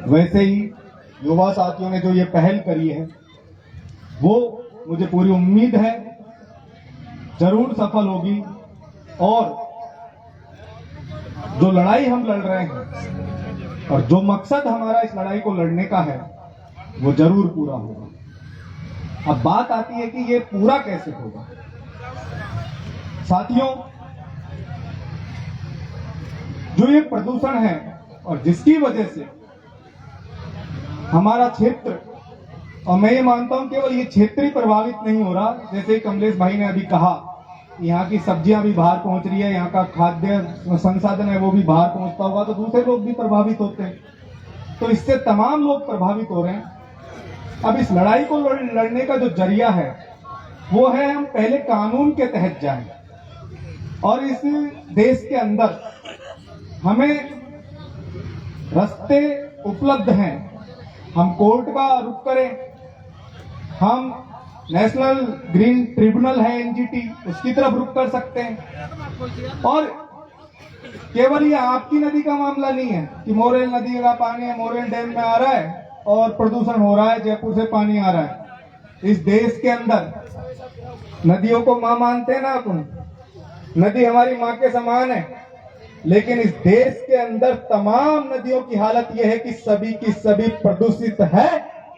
वैसे ही युवा साथियों ने जो ये पहल करी है वो मुझे पूरी उम्मीद है जरूर सफल होगी और जो लड़ाई हम लड़ रहे हैं और जो मकसद हमारा इस लड़ाई को लड़ने का है वो जरूर पूरा होगा। अब बात आती है कि ये पूरा कैसे होगा। साथियों, जो ये प्रदूषण है और जिसकी वजह से हमारा क्षेत्र, और मैं ये मानता हूं केवल ये क्षेत्र ही प्रभावित नहीं हो रहा, जैसे कमलेश भाई ने अभी कहा, यहाँ की सब्जियां भी बाहर पहुंच रही है, यहाँ का खाद्य संसाधन है वो भी बाहर पहुंचता होगा तो दूसरे लोग भी प्रभावित होते हैं, तो इससे तमाम लोग प्रभावित हो रहे हैं। अब इस लड़ाई को लड़ने का जो जरिया है वो है हम पहले कानून के तहत जाएं और इस देश के अंदर हमें रास्ते उपलब्ध हैं। हम कोर्ट का रुख करें, हम नेशनल ग्रीन ट्रिब्यूनल है एनजीटी, उसकी तरफ रुख कर सकते हैं। और केवल ये आपकी नदी का मामला नहीं है कि मोरेल नदी का पानी है, मोरेल डैम में आ रहा है और प्रदूषण हो रहा है, जयपुर से पानी आ रहा है। इस देश के अंदर नदियों को मां मानते हैं ना अपन, नदी हमारी मां के समान है, लेकिन इस देश के अंदर तमाम नदियों की हालत यह है कि सभी की सभी प्रदूषित है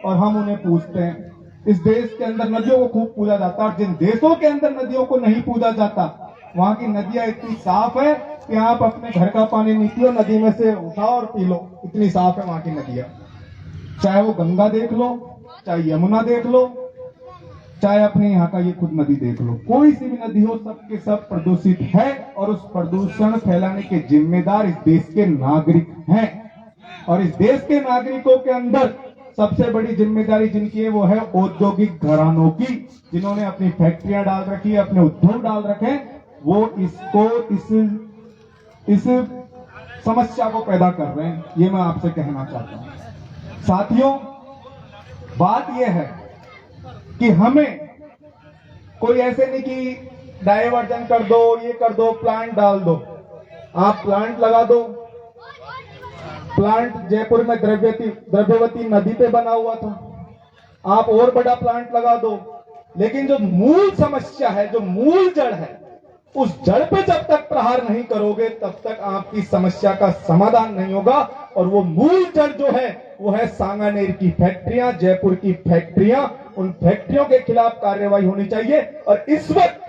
और हम उन्हें पूजते हैं। इस देश के अंदर नदियों को खूब पूजा जाता है और जिन देशों के अंदर नदियों को नहीं पूजा जाता वहां की नदियां इतनी साफ है कि आप अपने घर का पानी नहीं पियो, नदी में से उठाओ और पी लो, इतनी साफ है वहां की नदियां। चाहे वो गंगा देख लो, चाहे यमुना देख लो, चाहे अपने यहाँ का ये खुद नदी देख लो, कोई सी भी नदी हो सब के सब प्रदूषित है और उस प्रदूषण फैलाने के जिम्मेदार इस देश के नागरिक हैं। और इस देश के नागरिकों के अंदर सबसे बड़ी जिम्मेदारी जिनकी है वो है औद्योगिक घरानों की, जिन्होंने अपनी फैक्ट्रियां डाल रखी है, अपने उद्योग डाल रखे हैं, वो इस समस्या को पैदा कर रहे हैं। ये मैं आपसे कहना चाहता हूं। साथियों, बात यह है कि हमें कोई ऐसे नहीं कि डायवर्जन कर दो, ये कर दो, प्लांट डाल दो। आप प्लांट लगा दो। प्लांट जयपुर में द्रव्यवती नदी पे बना हुआ था, आप और बड़ा प्लांट लगा दो, लेकिन जो मूल समस्या है, जो मूल जड़ है, उस जड़ पे जब तक प्रहार नहीं करोगे तब तक आपकी समस्या का समाधान नहीं होगा। और वो मूल जड़ जो है वो है सांगानेर की फैक्ट्रियां, जयपुर की फैक्ट्रियां। उन फैक्ट्रियों के खिलाफ कार्रवाई होनी चाहिए। और इस वक्त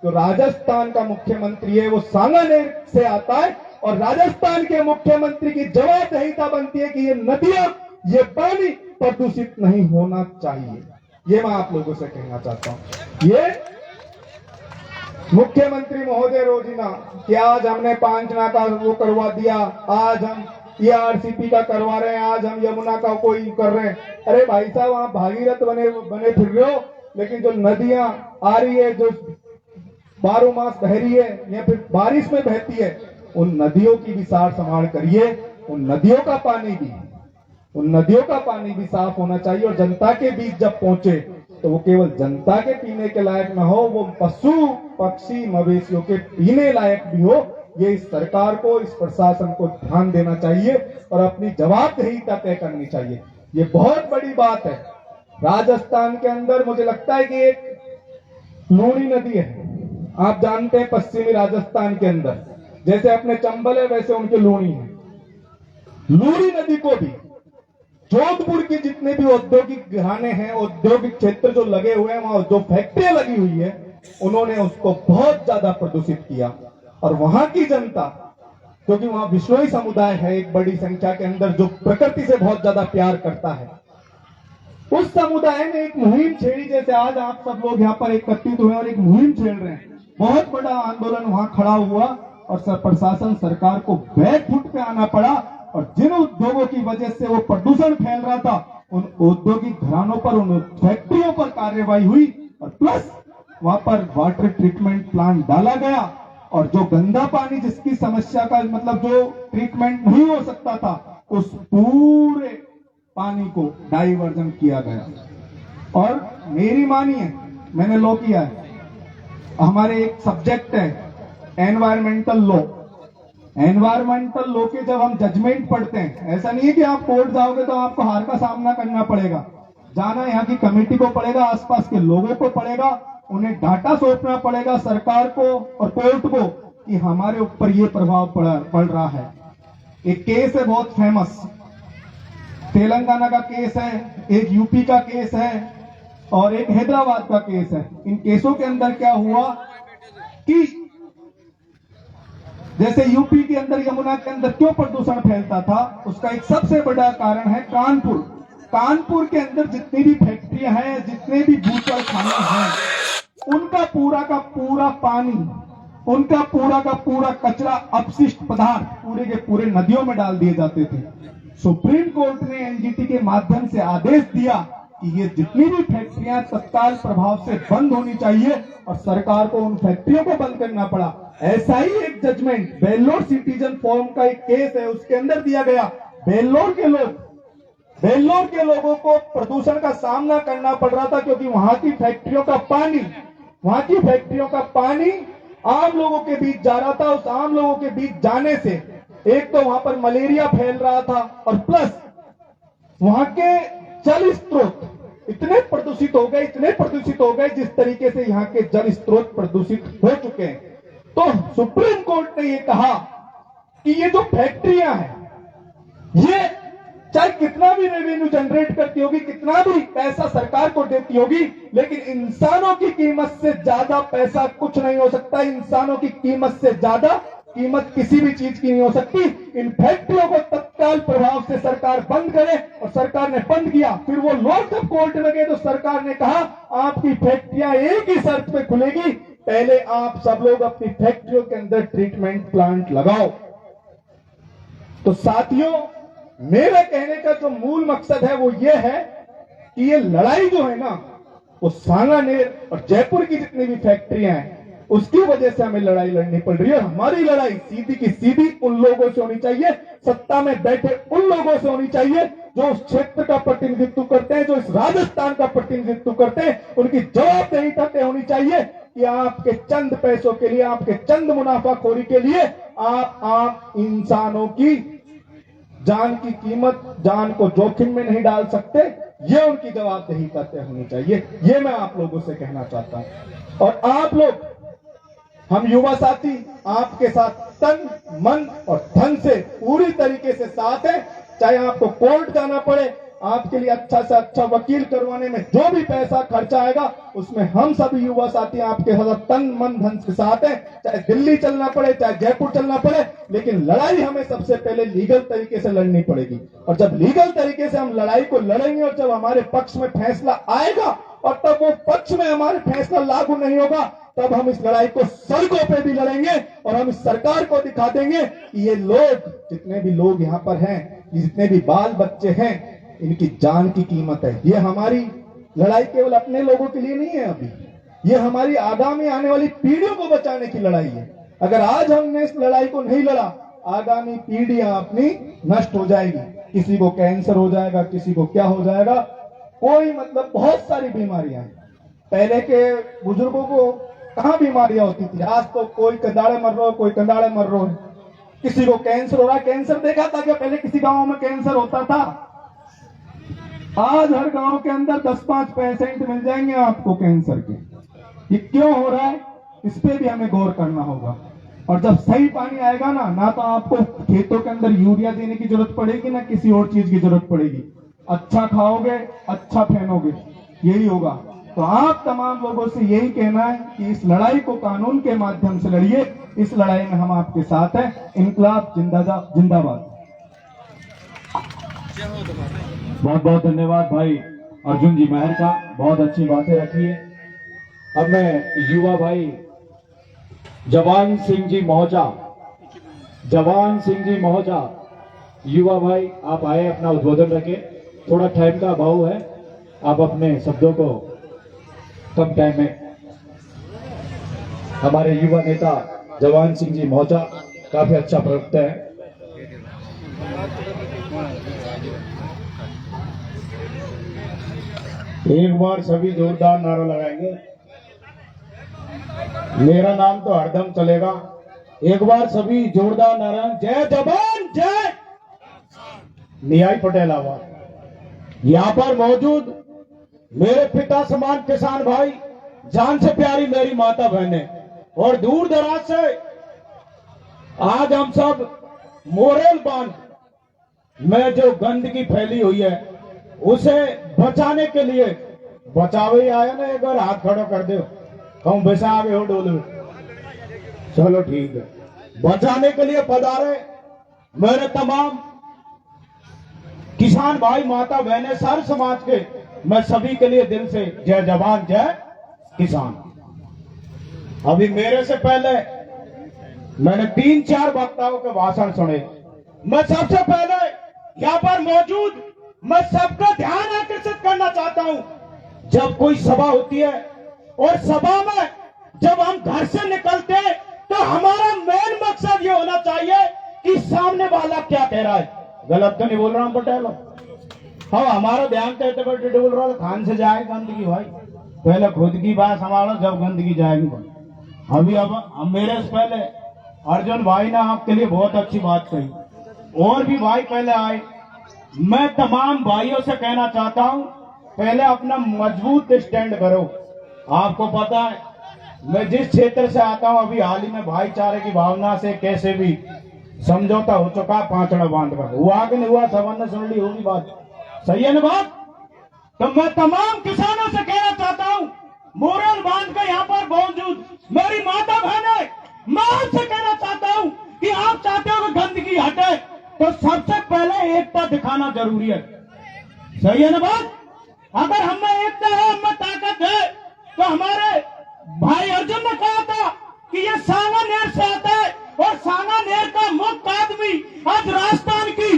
जो राजस्थान का मुख्यमंत्री है वो सांगानेर से आता है और राजस्थान के मुख्यमंत्री की जवाबदेहिता बनती है कि ये नदियां, ये पानी प्रदूषित नहीं होना चाहिए। ये मैं आप लोगों से कहना चाहता हूं। ये मुख्यमंत्री महोदय रोजीना कि आज हमने पांचना का वो करवा दिया, आज हम ERCP का करवा रहे हैं, आज हम यमुना का कोई कर रहे हैं। अरे भाई साहब, वहां भागीरथ बने फिर रहे हो, लेकिन जो नदियां आ रही है, जो 12 मास बह रही है या फिर बारिश में बहती है, उन नदियों की भी सार संभाल करिए। उन नदियों का पानी भी साफ होना चाहिए और जनता के बीच जब पहुंचे तो वो केवल जनता के पीने के लायक न हो, वो पशु पक्षी मवेशियों के पीने लायक भी हो। ये इस सरकार को, इस प्रशासन को ध्यान देना चाहिए और अपनी जवाबदेहिता तय करनी चाहिए। ये बहुत बड़ी बात है। राजस्थान के अंदर मुझे लगता है कि एक लूणी नदी है, आप जानते हैं, पश्चिमी राजस्थान के अंदर जैसे अपने चंबल है वैसे उनके लूणी है। लूणी नदी को भी जोधपुर की जितने भी औद्योगिक घराने हैं, औद्योगिक क्षेत्र जो लगे हुए हैं, वहां जो फैक्ट्रियां लगी हुई है, उन्होंने उसको बहुत ज्यादा प्रदूषित किया। और वहां की जनता, क्योंकि वहां विश्नोई समुदाय है एक बड़ी संख्या के अंदर जो प्रकृति से बहुत ज्यादा प्यार करता है, उस समुदाय ने एक मुहिम छेड़ी। जैसे आज आप सब लोग यहाँ पर एकत्रित हुए और एक मुहिम छेड़ रहे हैं, बहुत बड़ा आंदोलन वहां खड़ा हुआ और प्रशासन, सरकार को बैक फुट पे आना पड़ा। और जिन उद्योगों की वजह से वो प्रदूषण फैल रहा था, उन औद्योगिक घरानों पर, उन फैक्ट्रियों पर कार्रवाई हुई और प्लस वहां पर वाटर ट्रीटमेंट प्लांट डाला गया। और जो गंदा पानी, जिसकी समस्या का मतलब जो ट्रीटमेंट नहीं हो सकता था, उस पूरे पानी को डाइवर्जन किया गया। और मेरी मानिए, मैंने लॉ किया है, हमारे एक सब्जेक्ट है एनवायरमेंटल लॉ, एनवायरमेंटल लॉ के जब हम जजमेंट पढ़ते हैं, ऐसा नहीं है कि आप कोर्ट जाओगे तो आपको हार का सामना करना पड़ेगा। जाना यहाँ की कमेटी को पड़ेगा, आसपास के लोगों को पड़ेगा, उन्हें डाटा सौंपना पड़ेगा सरकार को और कोर्ट को कि हमारे ऊपर ये प्रभाव पड़ रहा है। एक केस है बहुत फेमस, तेलंगाना का केस है, एक यूपी का केस है और एक हैदराबाद का केस है। इन केसों के अंदर क्या हुआ कि जैसे यूपी के अंदर यमुना के अंदर क्यों प्रदूषण फैलता था, उसका एक सबसे बड़ा कारण है कानपुर। कानपुर के अंदर जितनी भी फैक्ट्रियां हैं, जितने भी बूचड़ खाने हैं, उनका पूरा का पूरा पानी, उनका पूरा का पूरा कचरा, अपशिष्ट पदार्थ पूरे के पूरे नदियों में डाल दिए जाते थे। सुप्रीम कोर्ट ने एनजीटी के माध्यम से आदेश दिया कि ये जितनी भी फैक्ट्रियां तत्काल प्रभाव से बंद होनी चाहिए और सरकार को उन फैक्ट्रियों को बंद करना पड़ा। ऐसा ही एक जजमेंट वेल्लोर सिटीजन फोरम का एक केस है, उसके अंदर दिया गया। वेल्लोर के लोगों को प्रदूषण का सामना करना पड़ रहा था क्योंकि वहां की फैक्ट्रियों का पानी आम लोगों के बीच जा रहा था। उस आम लोगों के बीच जाने से एक तो वहां पर मलेरिया फैल रहा था और प्लस वहां के जल स्रोत इतने प्रदूषित हो गए जिस तरीके से यहाँ के जल स्रोत प्रदूषित हो चुके हैं। तो सुप्रीम कोर्ट ने ये कहा कि ये जो फैक्ट्रियां हैं, ये चाहे कितना भी रेवेन्यू जनरेट करती होगी, कितना भी पैसा सरकार को देती होगी, लेकिन इंसानों की कीमत से ज्यादा पैसा कुछ नहीं हो सकता। इंसानों की कीमत से ज्यादा कीमत किसी भी चीज की नहीं हो सकती। इन फैक्ट्रियों को तत्काल प्रभाव से सरकार बंद करे और सरकार ने बंद किया। फिर वो लोग जब कोर्ट में गए तो सरकार ने कहा आपकी फैक्ट्रियां एक ही शर्त पे खुलेगी, पहले आप सब लोग अपनी फैक्ट्रियों के अंदर ट्रीटमेंट प्लांट लगाओ। तो साथियों, मेरे कहने का जो मूल मकसद है वो ये है कि ये लड़ाई जो है ना, वो सांगानेर और जयपुर की जितनी भी फैक्ट्रियां हैं उसकी वजह से हमें लड़ाई लड़नी पड़ रही है। और हमारी लड़ाई सीधी की सीधी उन लोगों से होनी चाहिए, सत्ता में बैठे उन लोगों से होनी चाहिए जो उस क्षेत्र का प्रतिनिधित्व करते हैं, जो इस राजस्थान का प्रतिनिधित्व करते हैं। उनकी जवाबदेही तय होनी चाहिए कि आपके चंद पैसों के लिए, आपके चंद मुनाफाखोरी के लिए आप आम इंसानों की जान की कीमत, जान को जोखिम में नहीं डाल सकते। ये उनकी जवाबदेही तय होनी चाहिए। ये मैं आप लोगों से कहना चाहता हूं। और आप लोग, हम युवा साथी आपके साथ तन मन और धन से पूरी तरीके से साथ है। चाहे आपको कोर्ट जाना पड़े, आपके लिए अच्छा से अच्छा वकील करवाने में जो भी पैसा खर्चा आएगा उसमें हम सभी युवा साथी आपके साथ तन मन धन के साथ हैं। चाहे दिल्ली चलना पड़े, चाहे जयपुर चलना पड़े, लेकिन लड़ाई हमें सबसे पहले लीगल तरीके से लड़नी पड़ेगी। और जब लीगल तरीके से हम लड़ाई को लड़ेंगे और जब हमारे पक्ष में फैसला आएगा और तब वो पक्ष में हमारे फैसला लागू नहीं होगा, तब हम इस लड़ाई को सड़कों पे भी लड़ेंगे और हम इस सरकार को दिखा देंगे कि ये लोग, जितने भी लोग यहाँ पर हैं, जितने भी बाल बच्चे हैं, इनकी जान की कीमत है। ये हमारी लड़ाई केवल अपने लोगों के लिए नहीं है, अभी ये हमारी आगामी आने वाली पीढ़ियों को बचाने की लड़ाई है। अगर आज हमने इस लड़ाई को नहीं लड़ा, आगामी पीढ़ियां अपनी नष्ट हो जाएगी। किसी को कैंसर हो जाएगा, किसी को क्या हो जाएगा, कोई मतलब बहुत सारी बीमारियां। पहले के बुजुर्गों को कहां बीमारियां होती थी, आज तो कोई कंधाड़े मर रहा है, कोई कंधाड़े मर रहा है, किसी को कैंसर हो रहा है। कैंसर देखा था क्या पहले किसी गांव में कैंसर होता था? आज हर गांव के अंदर 10-5 पेशेंट मिल जाएंगे आपको कैंसर के। ये क्यों हो रहा है, इस पे भी हमें गौर करना होगा। और जब सही पानी आएगा ना तो आपको खेतों के अंदर यूरिया देने की जरूरत पड़ेगी, ना किसी और चीज की जरूरत पड़ेगी। अच्छा खाओगे, अच्छा पहनोगे, यही होगा। तो आप तमाम लोगों से यही कहना है कि इस लड़ाई को कानून के माध्यम से लड़िए। इस लड़ाई में हम आपके साथ हैं। इनकलाब जिंदाबाद। बहुत बहुत धन्यवाद भाई अर्जुन जी महर का, बहुत अच्छी बातें रखी है। अब मैं युवा भाई जवान सिंह जी मौजा, युवा भाई आप आए, अपना उद्बोधन रखें। थोड़ा टाइम का अभाव है, आप अपने शब्दों को कम टाइम में। हमारे युवा नेता जवान सिंह जी मौजा काफी अच्छा प्रवक्ता है। एक बार सभी जोरदार नारा लगाएंगे। मेरा नाम तो हरदम चलेगा, एक बार सभी जोरदार नारा जय जवान जय निहाई पटेल आवाज। यहाँ पर मौजूद मेरे पिता समान किसान भाई, जान से प्यारी मेरी माता बहनें, और दूर दराज से आज हम सब मोरेल बांध में जो गंदगी फैली हुई है उसे बचाने के लिए बचावे आया ना, एक बार हाथ खड़ा कर दो, हम बचावे हो डोल में। चलो ठीक है, बचाने के लिए पधारे मेरे तमाम किसान भाई, माता बहनें, सर समाज के, मैं सभी के लिए दिल से जय जवान जय किसान। अभी मेरे से पहले मैंने 3-4 वक्ताओं के भाषण सुने। मैं सबसे पहले यहाँ पर मौजूद मैं सबका ध्यान आकर्षित करना चाहता हूं। जब कोई सभा होती है और सभा में जब हम घर से निकलते हैं तो हमारा मेन मकसद ये होना चाहिए कि सामने वाला क्या कह रहा है। गलत तो नहीं बोल रहा हूं पटेल? हाँ, हमारा ध्यान कहते बैठे बोल रहा है खान से जाए गंदगी। भाई पहले खुद की बात संभालो, जब गंदगी जाएगी भाई। अभी अब मेरे से पहले अर्जुन भाई ने आपके लिए बहुत अच्छी बात कही, और भी भाई पहले आए। मैं तमाम भाइयों से कहना चाहता हूं, पहले अपना मजबूत स्टैंड करो। आपको पता है मैं जिस क्षेत्र से आता हूं, अभी हाल ही में भाईचारे की भावना से कैसे भी समझौता हो चुका, पांचड़ा बांध कर हुआ कि नहीं हुआ, सबन ने सुन ली होगी बात, सही है ना बात? तो मैं तमाम किसानों से कहना चाहता हूं, मोरल बांध के यहाँ पर मौजूद मेरी माता बहनें, मैं आपसे कहना चाहता हूं कि आप चाहते हो कि गंदगी हटे तो सबसे पहले एकता दिखाना जरूरी है। सही है ना बात? अगर हमें एकता है, हमें ताकत है, तो हमारे भाई अर्जुन ने कहा था कि ये सांगानेर से आता है और सांगानेर का मुख्य आदमी आज राजस्थान की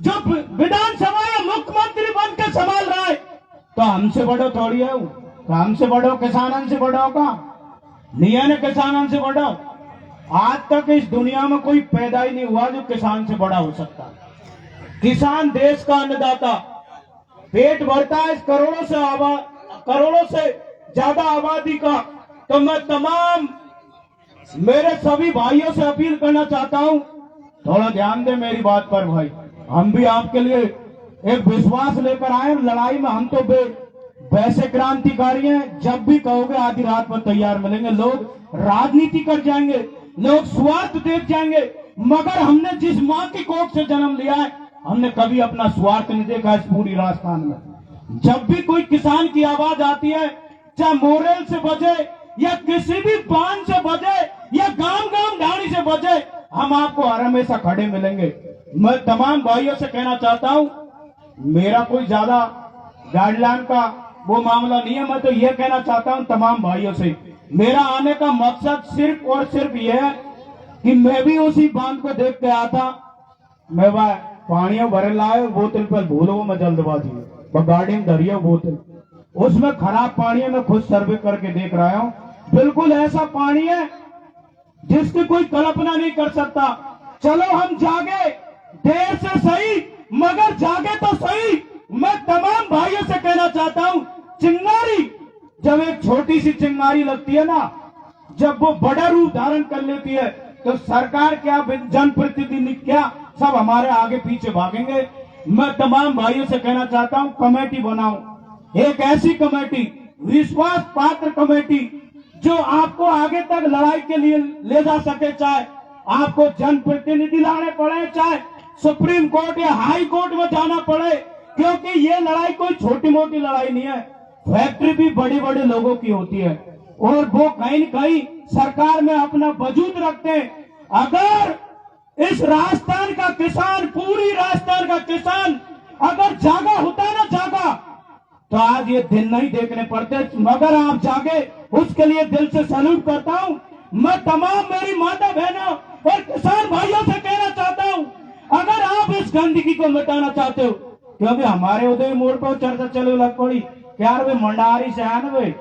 जो विधानसभा या मुख्यमंत्री बन के संभाल रहा है, तो हमसे बड़ो थोड़ी है। तो हमसे बड़ो किसानन से बड़ो का नहीं है ना, किसानन से बड़ो। आज तक इस दुनिया में कोई पैदा ही नहीं हुआ जो किसान से बड़ा हो सकता। किसान देश का अन्नदाता, पेट भरता है इस करोड़ों से ज्यादा आबादी का। तो मैं तमाम मेरे सभी भाइयों से अपील करना चाहता हूं, थोड़ा ध्यान दे मेरी बात पर भाई। हम भी आपके लिए एक विश्वास लेकर आए लड़ाई में। हम तो वैसे क्रांतिकारी हैं, जब भी कहोगे आधी रात पर तैयार मिलेंगे। लोग राजनीति कर जाएंगे, लोग स्वार्थ देख जाएंगे, मगर हमने जिस मां की कोख से जन्म लिया है, हमने कभी अपना स्वार्थ नहीं देखा इस पूरी राजस्थान में। जब भी कोई किसान की आवाज आती है, चाहे मोरेल से बजे या किसी भी बांध से बजे या गांव गांव ढाणी से बजे, हम आपको हर हमेशा खड़े मिलेंगे। मैं तमाम भाइयों से कहना चाहता हूं, मेरा कोई ज्यादा गाइडलाइन का वो मामला नहीं है। मैं तो ये कहना चाहता हूं तमाम भाइयों से, मेरा आने का मकसद सिर्फ और सिर्फ यह है कि मैं भी उसी बांध को देख के आया था। मैं वह पानी भरे लाए बोतल पर भूलो, मैं जल्दबाजी में गाड़ी में धरिए बोतल, उसमें खराब पानी है। मैं खुद सर्वे करके देख रहा हूं, बिल्कुल ऐसा पानी है जिसकी कोई कल्पना नहीं कर सकता। चलो हम जागे, देर से सही मगर जागे तो सही। मैं तमाम भाइयों से कहना चाहता हूं, चिंगारी जब एक छोटी सी चिंगारी लगती है ना, जब वो बड़ा रूप धारण कर लेती है, तो सरकार क्या, जनप्रतिनिधि क्या, सब हमारे आगे पीछे भागेंगे। मैं तमाम भाइयों से कहना चाहता हूं, कमेटी बनाओ, एक ऐसी कमेटी, विश्वास पात्र कमेटी, जो आपको आगे तक लड़ाई के लिए ले जा सके। चाहे आपको जनप्रतिनिधि लाने पड़े, चाहे सुप्रीम कोर्ट या हाई कोर्ट में जाना पड़े, क्योंकि ये लड़ाई कोई छोटी मोटी लड़ाई नहीं है। फैक्ट्री भी बड़े बड़े लोगों की होती है और वो कहीं न कहीं सरकार में अपना वजूद रखते हैं। अगर इस राजस्थान का किसान, पूरी राजस्थान का किसान अगर जागा होता ना, जागा, तो आज ये दिन नहीं देखने पड़ते। मगर आप जागे, उसके लिए दिल से सैल्यूट करता हूं। मैं तमाम मेरी माता बहनों और किसान भाइयों से कहना चाहता हूं, अगर आप इस गंदगी को मिटाना चाहते हो, क्योंकि हमारे उदय मोड़ पर चर्चा चले लग पड़ी, यार वे मंडारी से आए ना, वे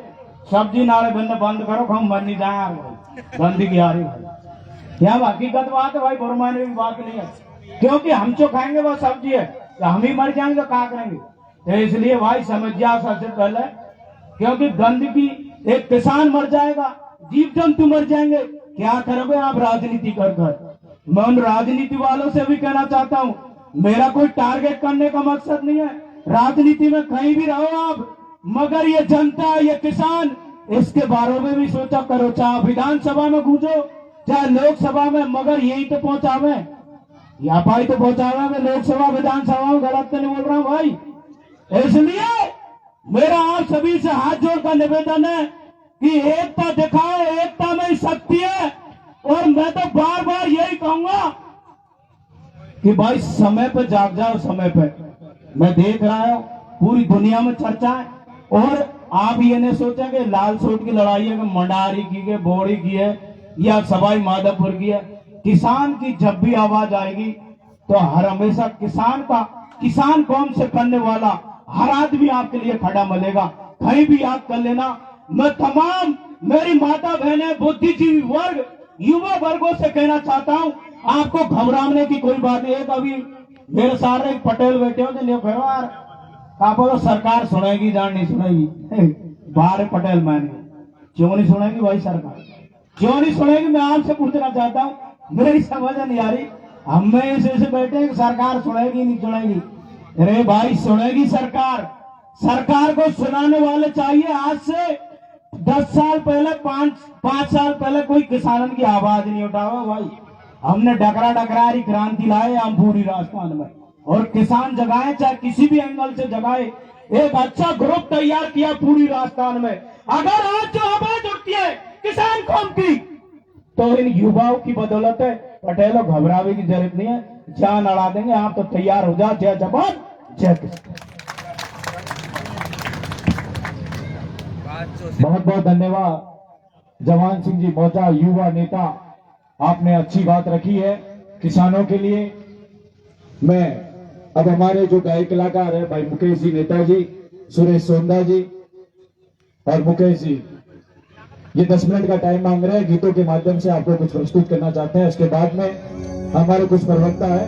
सब्जी नाले बंद करो, हम मन नहीं जाए, गंदगी आ रही। यहाँ हकीकत बात है भाई, बुरमाने की बात नहीं है, क्योंकि हम जो खाएंगे वो सब्जी है, तो हम ही मर जाएंगे तो क्या करेंगे। तो इसलिए भाई समझ जाओ सबसे पहले, क्योंकि गंदगी, एक किसान मर जाएगा, जीव जंतु मर जाएंगे, क्या करोगे आप राजनीति कर कर। मैं उन राजनीति वालों से भी कहना चाहता हूं, मेरा कोई टारगेट करने का मकसद नहीं है, राजनीति में कहीं भी रहो आप, मगर ये जनता, ये किसान, इसके बारे में भी सोचा करो। चाहे विधानसभा में घुसो चाहे लोकसभा में, मगर यही तो पहुंचावे, यहाँ पाई तो पहुंचावे। मैं लोकसभा विधानसभा में गलत तो नहीं बोल रहा हूं भाई। इसलिए मेरा आप सभी से हाथ जोड़कर निवेदन है कि एकता दिखाओ, एकता में ही शक्ति है। और मैं तो बार बार यही कहूंगा कि भाई समय पे जाग जाओ, समय पे। मैं देख रहा हूं पूरी दुनिया में चर्चा है, और आप ये नहीं सोचा कि लाल सूट की लड़ाई है कि मंडारी की है, बोड़ी की है या सवाई माधोपुर की है। किसान की जब भी आवाज आएगी तो हर हमेशा किसान कौम से करने वाला हर आदमी आपके लिए खड़ा मिलेगा, कहीं भी आप कर लेना। मैं तमाम मेरी माता बहनें, बुद्धिजीवी वर्ग, युवा वर्गों से कहना चाहता हूं, आपको घबराने की कोई बात नहीं है। कभी मेरे सारे एक पटेल बैठे हो तो फिर यार आप तो सरकार सुनेगी, जान नहीं सुनेगी, बाहर पटेल मैंने क्यों नहीं सुनेगी भाई, सरकार क्यों नहीं सुनेगी। मैं आपसे पूछना चाहता हूं, मेरी समझ नहीं आ रही, हम में ऐसे बैठे हैं कि सरकार सुनेगी नहीं सुनेगी। अरे भाई सुनेगी सरकार, सरकार को सुनाने वाले चाहिए। आज से 10 साल पहले, 5 साल पहले कोई किसानों की आवाज नहीं उठावा भाई। हमने डकरारी क्रांति लाए हम पूरी राजस्थान में, और किसान जगाए, चाहे किसी भी एंगल से जगाए, एक अच्छा ग्रुप तैयार किया पूरी राजस्थान में। अगर आज जो आवाज उठती है किसान कौम की, तो इन युवाओं की बदौलत है। पटेलों घबरावे की जरूरत नहीं है, जान अड़ा देंगे आप, तो तैयार हो जाओ। जय जवान जय किसान। बहुत बहुत धन्यवाद जवान सिंह जी मौजा, युवा नेता, आपने अच्छी बात रखी है किसानों के लिए। मैं अब हमारे जो गायक कलाकार है भाई मुकेश जी नेताजी, सुरेश सोंदा जी और मुकेश जी, ये 10 मिनट का टाइम मांग रहे हैं, गीतों के माध्यम से आपको कुछ प्रस्तुत करना चाहते हैं। इसके बाद में हमारे कुछ प्रवक्ता है